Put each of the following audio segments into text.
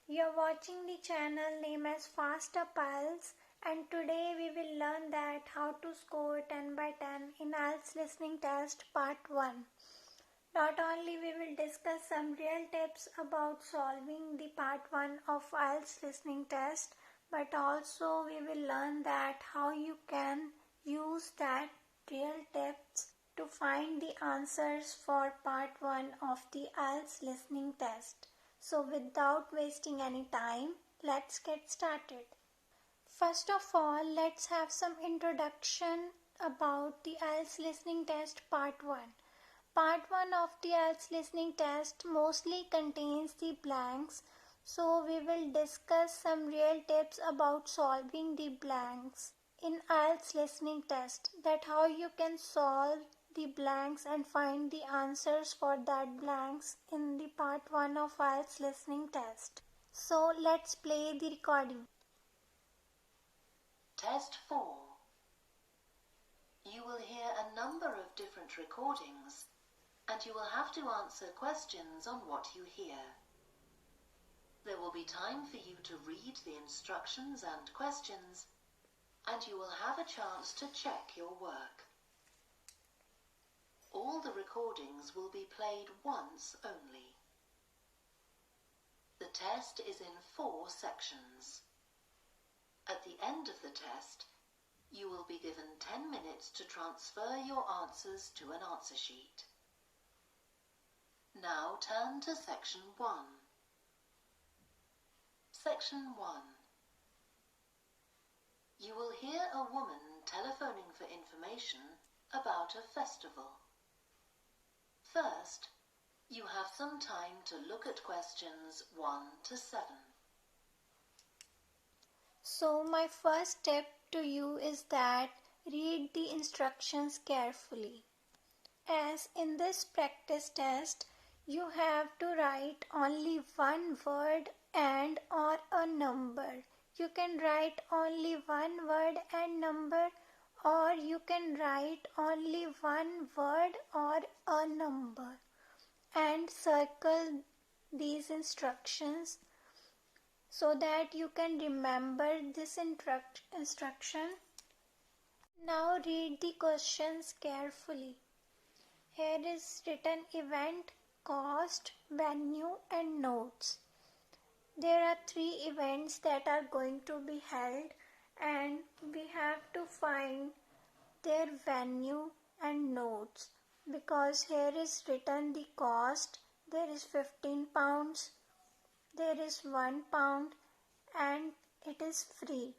You're watching the channel named as Fast Up IELTS, and today we will learn that how to score 10 by 10 in IELTS Listening Test Part 1. Not only we will discuss some real tips about solving the Part 1 of IELTS Listening Test, but also we will learn that how you can use that real tips to find the answers for Part 1 of the IELTS Listening Test. So without wasting any time, let's get started. First of all, let's have some introduction about the IELTS Listening Test Part 1. Part 1 of the IELTS Listening Test mostly contains the blanks, so we will discuss some real tips about solving the blanks in IELTS Listening Test, that how you can solve the blanks and find the answers for that blanks in the Part 1 of IELTS Listening Test. So let's play the recording. Test 4. You will hear a number of different recordings and you will have to answer questions on what you hear. There will be time for you to read the instructions and questions, and you will have a chance to check your work. All the recordings will be played once only. The test is in 4 sections. At the end of the test, you will be given 10 minutes to transfer your answers to an answer sheet. Now turn to Section 1. Section 1. You will hear a woman telephoning for information about a festival. First, you have some time to look at questions 1 to 7. So my first tip to you is that read the instructions carefully. As in this practice test, you have to write only one word and or a number. You can write only one word and number, or you can write only one word or a number and circle these instructions so that you can remember this instruction. Now read the questions carefully. Here is written event, cost, venue and notes. There are 3 events that are going to be held, and we have to find their venue and notes, because here is written the cost. There is £15, there is £1 and it is free,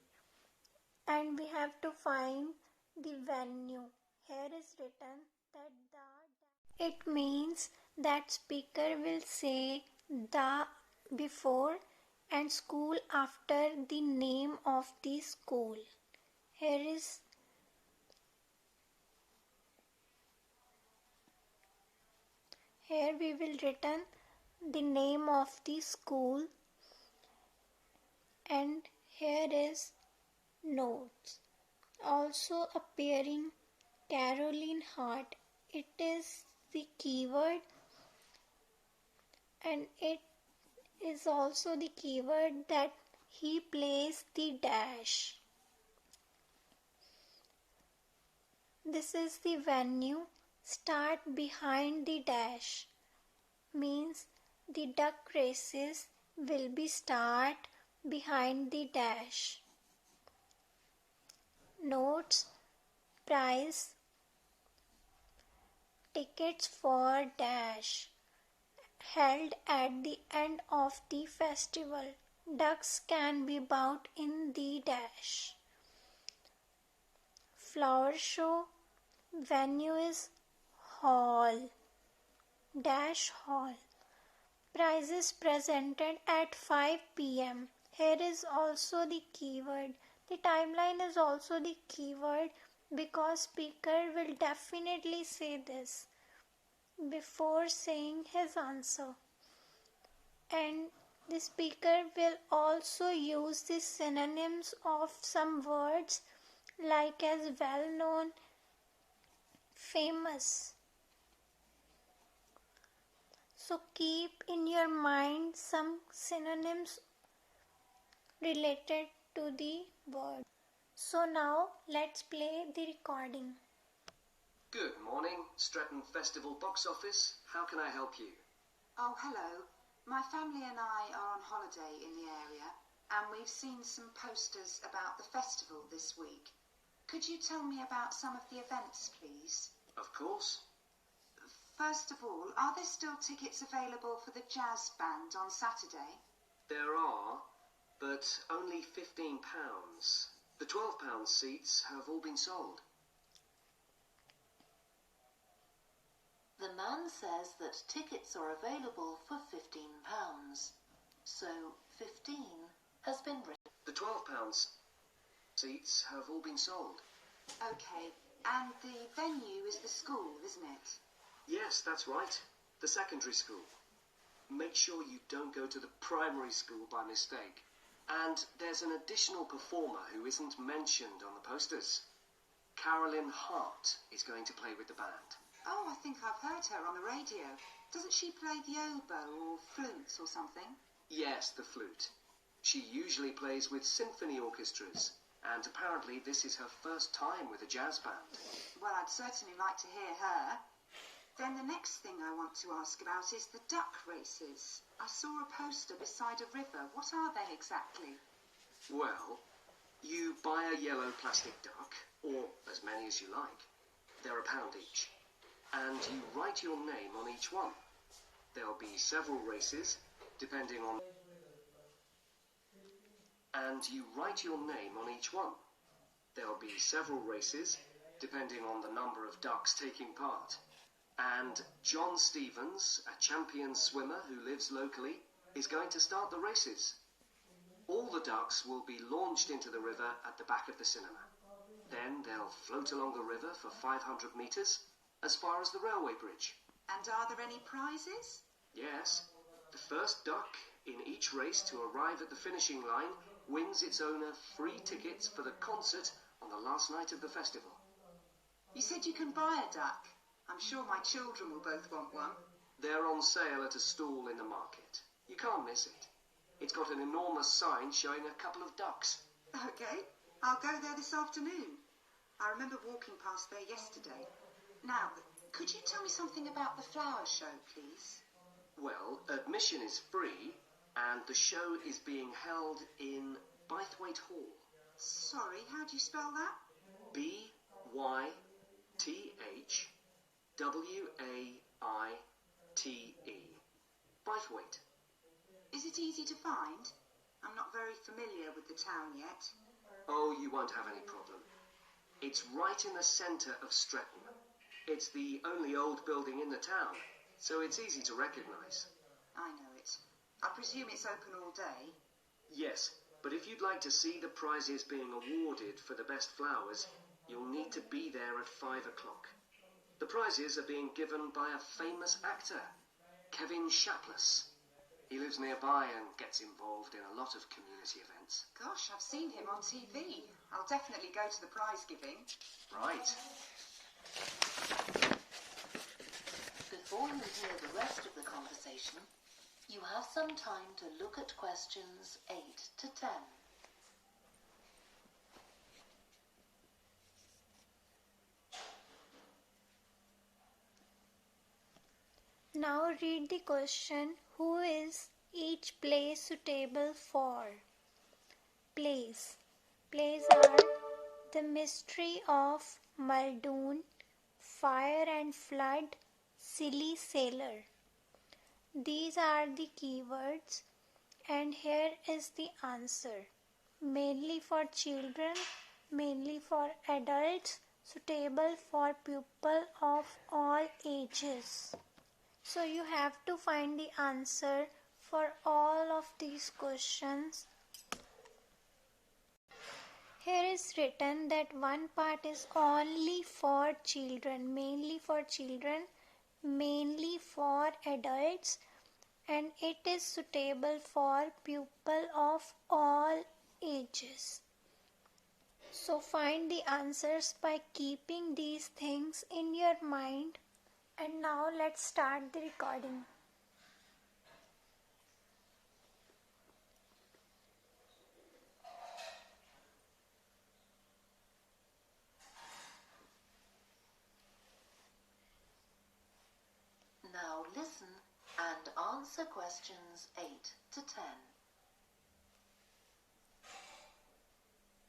and we have to find the venue. Here is written that it means that speaker will say the before and school after the name of the school. Here we will written the name of the school, and here is notes. Also appearing Caroline Hart. It is the keyword, and it is also the keyword that he plays the dash. This is the venue. Start behind the dash means the duck races will be start behind the dash. Notes, price, tickets for dash, held at the end of the festival. Ducks can be bought in the dash. Flower show, venue is hall, dash hall. Prizes presented at 5 p.m. Here is also the keyword. The timeline is also the keyword, because speaker will definitely say this before saying his answer. And the speaker will also use the synonyms of some words like as well known, famous. So keep in your mind some synonyms related to the word. So now let's play the recording. Good morning, Stretton Festival box office. How can I help you? Oh, hello. My family and I are on holiday in the area, and we've seen some posters about the festival this week. Could you tell me about some of the events, please? Of course. First of all, are there still tickets available for the jazz band on Saturday? There are, but only £15. The £12 seats have all been sold. The man says that tickets are available for £15. So 15 has been written. The £12 seats have all been sold. Okay, and the venue is the school, isn't it? Yes, that's right. The secondary school. Make sure you don't go to the primary school by mistake. And there's an additional performer who isn't mentioned on the posters. Carolyn Hart is going to play with the band. Oh, I think I've heard her on the radio. Doesn't she play the oboe or flutes or something? Yes, the flute. She usually plays with symphony orchestras, and apparently this is her first time with a jazz band. Well, I'd certainly like to hear her. Then the next thing I want to ask about is the duck races. I saw a poster beside a river. What are they exactly? Well, you buy a yellow plastic duck, or as many as you like. They're £1 each. And you write your name on each one. There'll be several races, depending on... And you write your name on each one. There'll be several races, depending on the number of ducks taking part. And John Stevens, a champion swimmer who lives locally, is going to start the races. All the ducks will be launched into the river at the back of the cinema. Then they'll float along the river for 500 metres, as far as the railway bridge. And are there any prizes? Yes. The first duck in each race to arrive at the finishing line wins its owner free tickets for the concert on the last night of the festival. You said you can buy a duck. I'm sure my children will both want one. They're on sale at a stall in the market. You can't miss it. It's got an enormous sign showing a couple of ducks. Okay, I'll go there this afternoon. I remember walking past there yesterday. Now, could you tell me something about the flower show, please? Well, admission is free, and the show is being held in Bythwaite Hall. Sorry, how do you spell that? B-Y-T-H-W-A-I-T-E. Bythwaite. Is it easy to find? I'm not very familiar with the town yet. Oh, you won't have any problem. It's right in the centre of Stretton. It's the only old building in the town, so it's easy to recognise. I know it. I presume it's open all day? Yes, but if you'd like to see the prizes being awarded for the best flowers, you'll need to be there at 5 o'clock. The prizes are being given by a famous actor, Kevin Shapless. He lives nearby and gets involved in a lot of community events. Gosh, I've seen him on TV. I'll definitely go to the prize giving. Right. Before you hear the rest of the conversation, you have some time to look at questions 8 to 10. Now read the question. Who is each place suitable for? Plays. Plays are The Mystery of Muldoon, Fire and Flood, Silly Sailor. These are the keywords, and here is the answer. Mainly for children, mainly for adults, suitable for people of all ages. So you have to find the answer for all of these questions. Here is written that one part is only for children, mainly for children, mainly for adults, and it is suitable for people of all ages. So find the answers by keeping these things in your mind. And now let's start the recording. answer questions 8 to 10.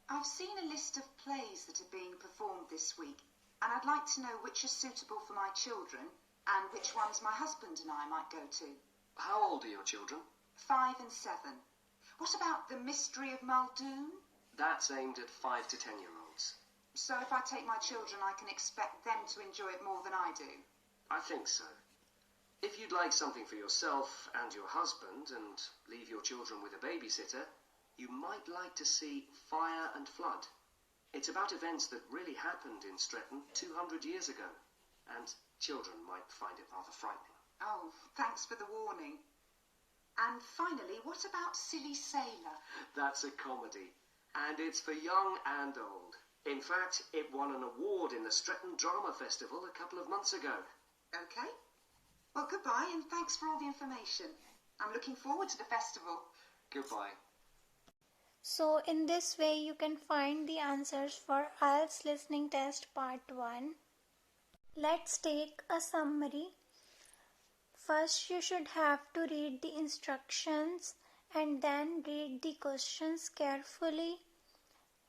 I've seen a list of plays that are being performed this week, and I'd like to know which are suitable for my children and which ones my husband and I might go to. How old are your children? 5 and 7. What about The Mystery of Muldoon? That's aimed at 5 to 10-year-olds. So if I take my children, I can expect them to enjoy it more than I do? I think so. If you'd like something for yourself and your husband and leave your children with a babysitter, you might like to see Fire and Flood. It's about events that really happened in Streatham 200 years ago, and children might find it rather frightening. Oh, thanks for the warning. And finally, what about Silly Sailor? That's a comedy, and it's for young and old. In fact, it won an award in the Streatham Drama Festival a couple of months ago. Okay. Well, goodbye, and thanks for all the information. I'm looking forward to the festival. Goodbye. So in this way you can find the answers for IELTS Listening Test Part 1. Let's take a summary. First you should have to read the instructions and then read the questions carefully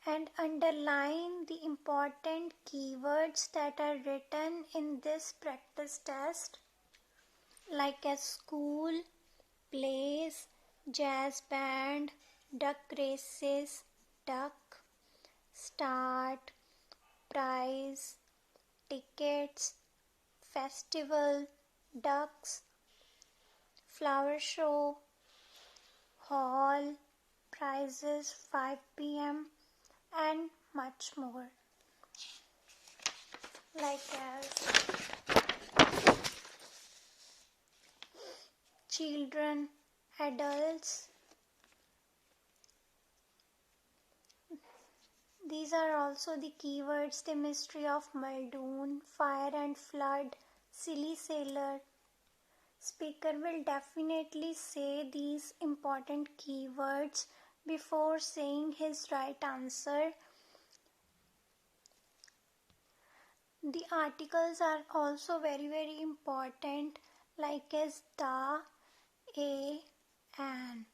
and underline the important keywords that are written in this practice test, like as school, plays, jazz band, duck races, duck, start, prize, tickets, festival, ducks, flower show, hall, prizes, 5 p.m. and much more. Like as children, adults. These are also the keywords: The Mystery of Muldoon, Fire and Flood, Silly Sailor. Speaker will definitely say these important keywords before saying his right answer. The articles are also very important, like as the, a, an.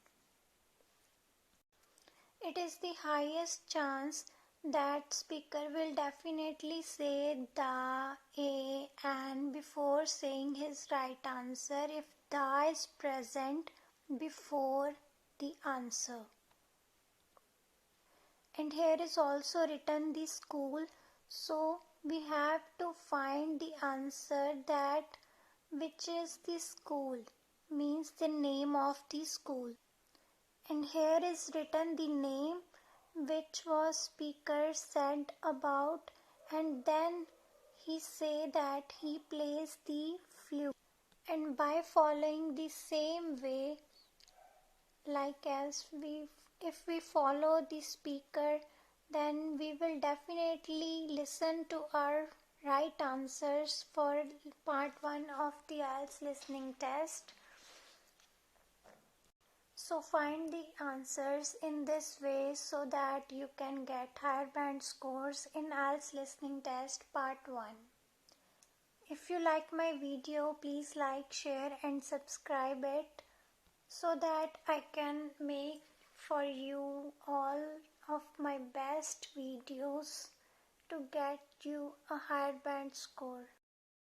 It is the highest chance that speaker will definitely say the, a, and before saying his right answer if the is present before the answer. And here is also written the school, so we have to find the answer that which is the school, means the name of the school. And here is written the name which was speaker said about, and then he say that he plays the flute. And by following the same way, like as if we follow the speaker, then we will definitely listen to our right answers for part 1 of the IELTS listening test. So find the answers in this way so that you can get higher band scores in IELTS listening test part 1. If you like my video, please like, share and subscribe it so that I can make for you all of my best videos to get you a higher band score.